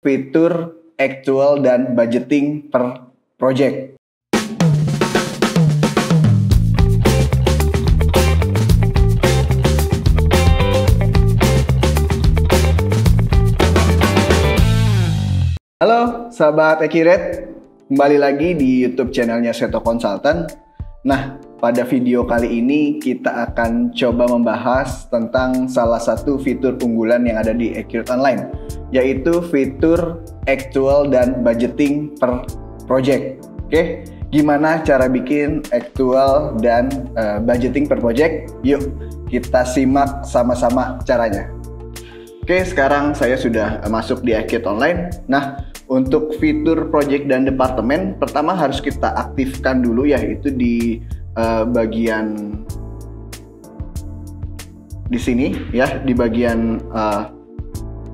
fitur, actual, dan budgeting per project. Halo sahabat Accurate, kembali lagi di YouTube channelnya Seto Consultant. Nah, pada video kali ini kita akan coba membahas tentang salah satu fitur unggulan yang ada di Accurate Online, yaitu fitur actual dan budgeting per project. Oke, gimana cara bikin actual dan budgeting per project? Yuk, kita simak sama-sama caranya. Oke, sekarang saya sudah masuk di Accurate Online. Nah, untuk fitur project dan departemen, pertama harus kita aktifkan dulu, yaitu di bagian di sini ya, di bagian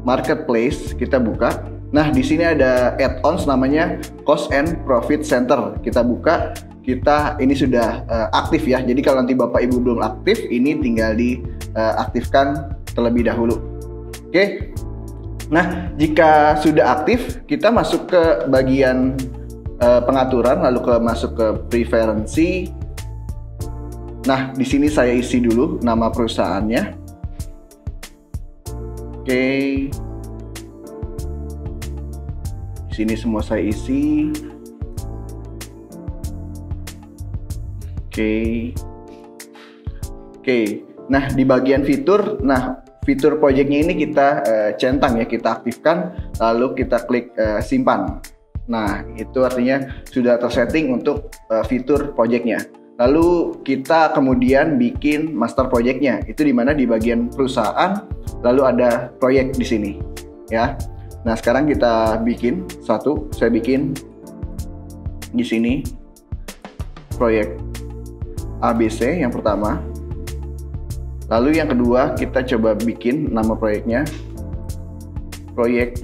marketplace kita buka. Nah, di sini ada add-ons namanya Cost and Profit Center. Kita buka, ini sudah aktif ya. Jadi kalau nanti Bapak Ibu belum aktif, ini tinggal diaktifkan terlebih dahulu. Oke. Nah, jika sudah aktif, kita masuk ke bagian pengaturan, lalu masuk ke preferensi. Nah, di sini saya isi dulu nama perusahaannya. Oke. Di sini semua saya isi. Oke. Nah, di bagian fitur, fitur projectnya ini kita centang ya, kita aktifkan, lalu kita klik simpan. Nah, itu artinya sudah tersetting untuk fitur projectnya. Lalu kita kemudian bikin master projectnya, itu dimana di bagian perusahaan, lalu ada proyek di sini ya. Nah, sekarang kita bikin satu. Saya bikin di sini proyek ABC yang pertama. Lalu yang kedua, kita coba bikin nama proyeknya proyek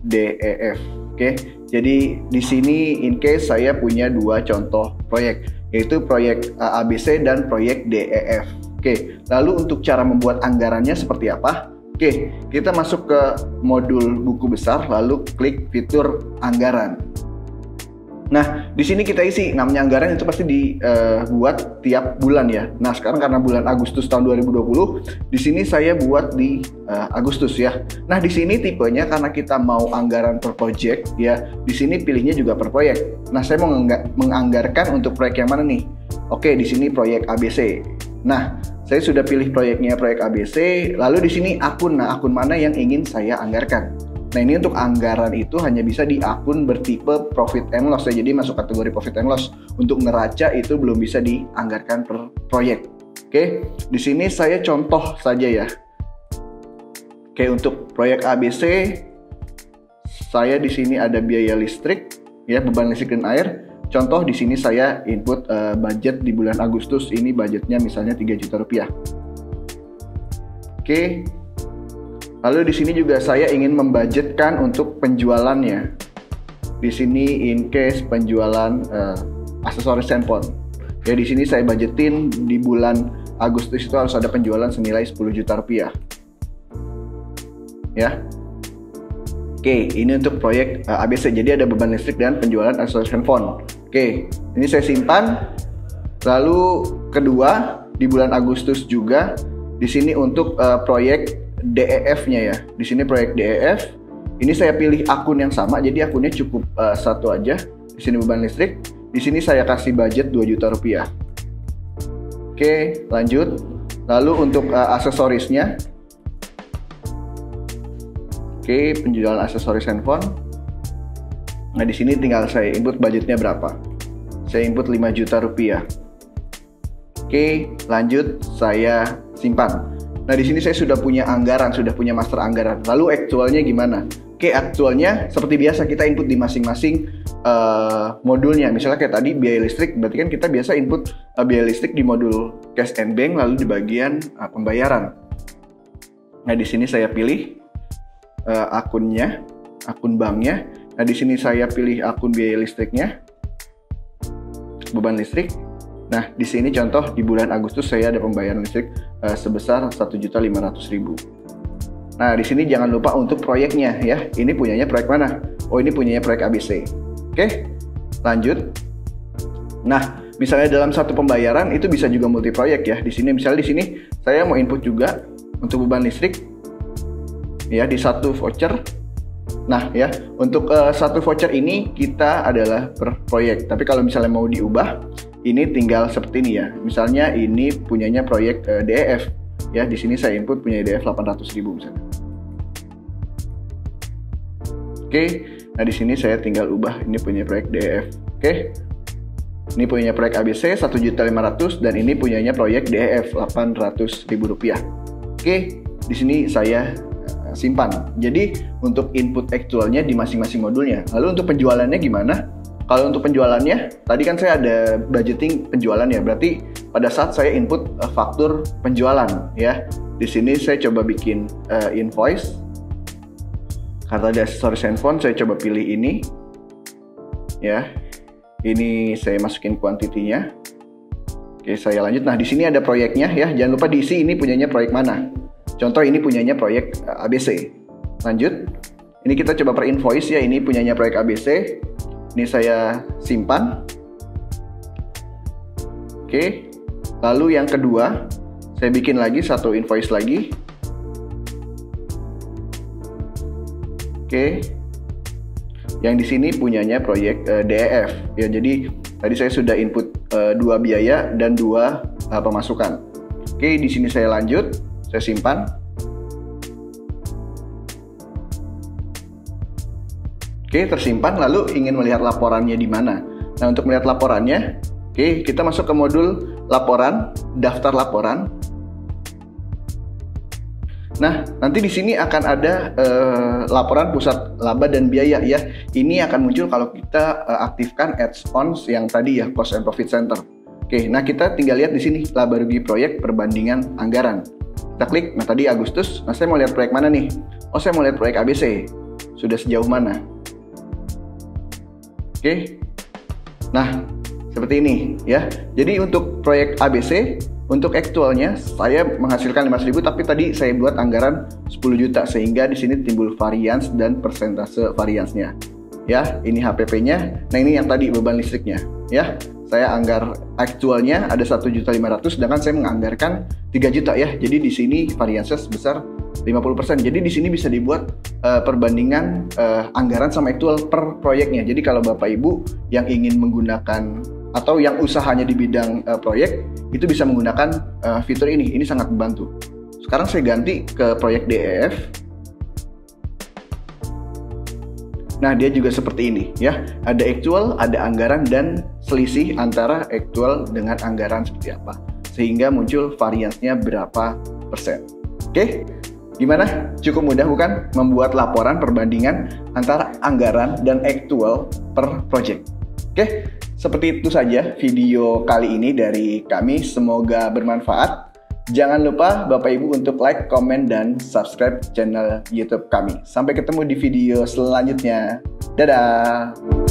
DEF. Oke, jadi di sini in case saya punya dua contoh proyek, yaitu proyek ABC dan proyek DEF. Oke, lalu untuk cara membuat anggarannya seperti apa? Oke, kita masuk ke modul buku besar, lalu klik fitur anggaran. Nah, di sini kita isi namanya anggaran, itu pasti dibuat tiap bulan ya. Nah, sekarang karena bulan Agustus tahun 2020, di sini saya buat di Agustus ya. Nah, di sini tipenya karena kita mau anggaran per project ya, di sini pilihnya juga per proyek. Nah, saya mau menganggarkan untuk proyek yang mana nih? Oke, di sini proyek ABC. Nah, saya sudah pilih proyeknya proyek ABC, lalu di sini akun. Nah, akun mana yang ingin saya anggarkan? Nah, ini untuk anggaran itu hanya bisa di akun bertipe profit and loss ya. Jadi masuk kategori profit and loss. Untuk neraca itu belum bisa dianggarkan per proyek. Oke, di sini saya contoh saja ya. Oke, untuk proyek ABC, saya di sini ada biaya listrik ya, beban listrik dan air. Contoh di sini saya input budget di bulan Agustus, ini budgetnya misalnya 3 juta rupiah. Oke. Lalu di sini juga saya ingin membudgetkan untuk penjualannya. Di sini in case penjualan aksesoris handphone. Ya, di sini saya budgetin di bulan Agustus itu harus ada penjualan senilai 10 juta rupiah. Ya. Oke, ini untuk proyek ABC. Jadi ada beban listrik dan penjualan aksesoris handphone. Oke, ini saya simpan. Lalu kedua di bulan Agustus juga, di sini untuk proyek DEF-nya ya. Di sini proyek DEF. Ini saya pilih akun yang sama, jadi akunnya cukup satu aja. Di sini beban listrik. Di sini saya kasih budget 2 juta rupiah. Oke, lanjut. Lalu untuk aksesorisnya. Oke, penjualan aksesoris handphone. Nah, di sini tinggal saya input budgetnya berapa. Saya input 5 juta rupiah. Oke, lanjut saya simpan. Nah, di sini saya sudah punya anggaran, sudah punya master anggaran. Lalu aktualnya gimana? Oke, aktualnya seperti biasa kita input di masing-masing modulnya. Misalnya kayak tadi biaya listrik, berarti kan kita biasa input biaya listrik di modul cash and bank, lalu di bagian pembayaran. Nah, di sini saya pilih akunnya, akun banknya. Nah, di sini saya pilih akun biaya listriknya, beban listrik. Nah, di sini contoh di bulan Agustus saya ada pembayaran listrik sebesar 1.500.000. Nah, di sini jangan lupa untuk proyeknya ya. Ini punyanya proyek mana? Oh, ini punyanya proyek ABC. Oke, lanjut. Nah, misalnya dalam satu pembayaran itu bisa juga multi proyek ya. Di sini misalnya di sini saya mau input juga untuk beban listrik ya di satu voucher. Nah ya, untuk satu voucher ini kita adalah per proyek. Tapi kalau misalnya mau diubah, ini tinggal seperti ini ya. Misalnya ini punyanya proyek DEF ya. Di sini saya input punya DEF 800.000 misalnya. Oke, nah di sini saya tinggal ubah ini punya proyek DEF. Oke, ini punya proyek ABC 1.500.000 dan ini punyanya proyek DEF 800.000 rupiah. Oke, di sini saya simpan. Jadi untuk input aktualnya di masing-masing modulnya. Lalu untuk penjualannya gimana? Kalau untuk penjualannya, tadi kan saya ada budgeting penjualan ya. Berarti pada saat saya input faktur penjualan ya. Di sini saya coba bikin invoice. Karena ada aksesoris handphone, saya coba pilih ini. Ya. Ini saya masukin kuantitinya. Oke, saya lanjut. Nah, di sini ada proyeknya ya. Jangan lupa diisi ini punyanya proyek mana. Contoh ini punyanya proyek ABC. Lanjut. Ini kita coba per invoice ya. Ini punyanya proyek ABC. Ini saya simpan. Oke. Lalu yang kedua, saya bikin lagi satu invoice lagi. Oke. Yang di sini punyanya proyek DEF ya. Jadi tadi saya sudah input 2 biaya dan 2 pemasukan. Oke, di sini saya lanjut, saya simpan. Oke, tersimpan. Lalu ingin melihat laporannya di mana? Nah, untuk melihat laporannya, oke, kita masuk ke modul laporan, daftar laporan. Nah, nanti di sini akan ada laporan pusat laba dan biaya ya. Ini akan muncul kalau kita aktifkan add-ons yang tadi ya, cost and profit center. Oke, nah kita tinggal lihat di sini laba rugi proyek perbandingan anggaran. Kita klik. Nah, tadi Agustus. Nah, saya mau lihat proyek mana nih? Oh, saya mau lihat proyek ABC. Sudah sejauh mana? Oke. Nah, seperti ini ya. Jadi untuk proyek ABC, untuk aktualnya saya menghasilkan 500.000, tapi tadi saya buat anggaran 10 juta sehingga di sini timbul varians dan persentase variansnya. Ya, ini HPP-nya. Nah, ini yang tadi beban listriknya ya. Saya anggar aktualnya ada 1.500.000 sedangkan saya menganggarkan 3 juta ya. Jadi di sini variansnya sebesar 50%. Jadi di sini bisa dibuat perbandingan anggaran sama aktual per proyeknya. Jadi kalau Bapak Ibu yang ingin menggunakan atau yang usahanya di bidang proyek itu bisa menggunakan fitur ini. Ini sangat membantu. Sekarang saya ganti ke proyek DEF. Nah, dia juga seperti ini ya. Ada aktual, ada anggaran dan selisih antara aktual dengan anggaran seperti apa. Sehingga muncul variansnya berapa persen. Oke? Gimana? Cukup mudah bukan? Membuat laporan perbandingan antara anggaran dan aktual per project. Oke? Seperti itu saja video kali ini dari kami. Semoga bermanfaat. Jangan lupa Bapak Ibu untuk like, komen, dan subscribe channel YouTube kami. Sampai ketemu di video selanjutnya. Dadah!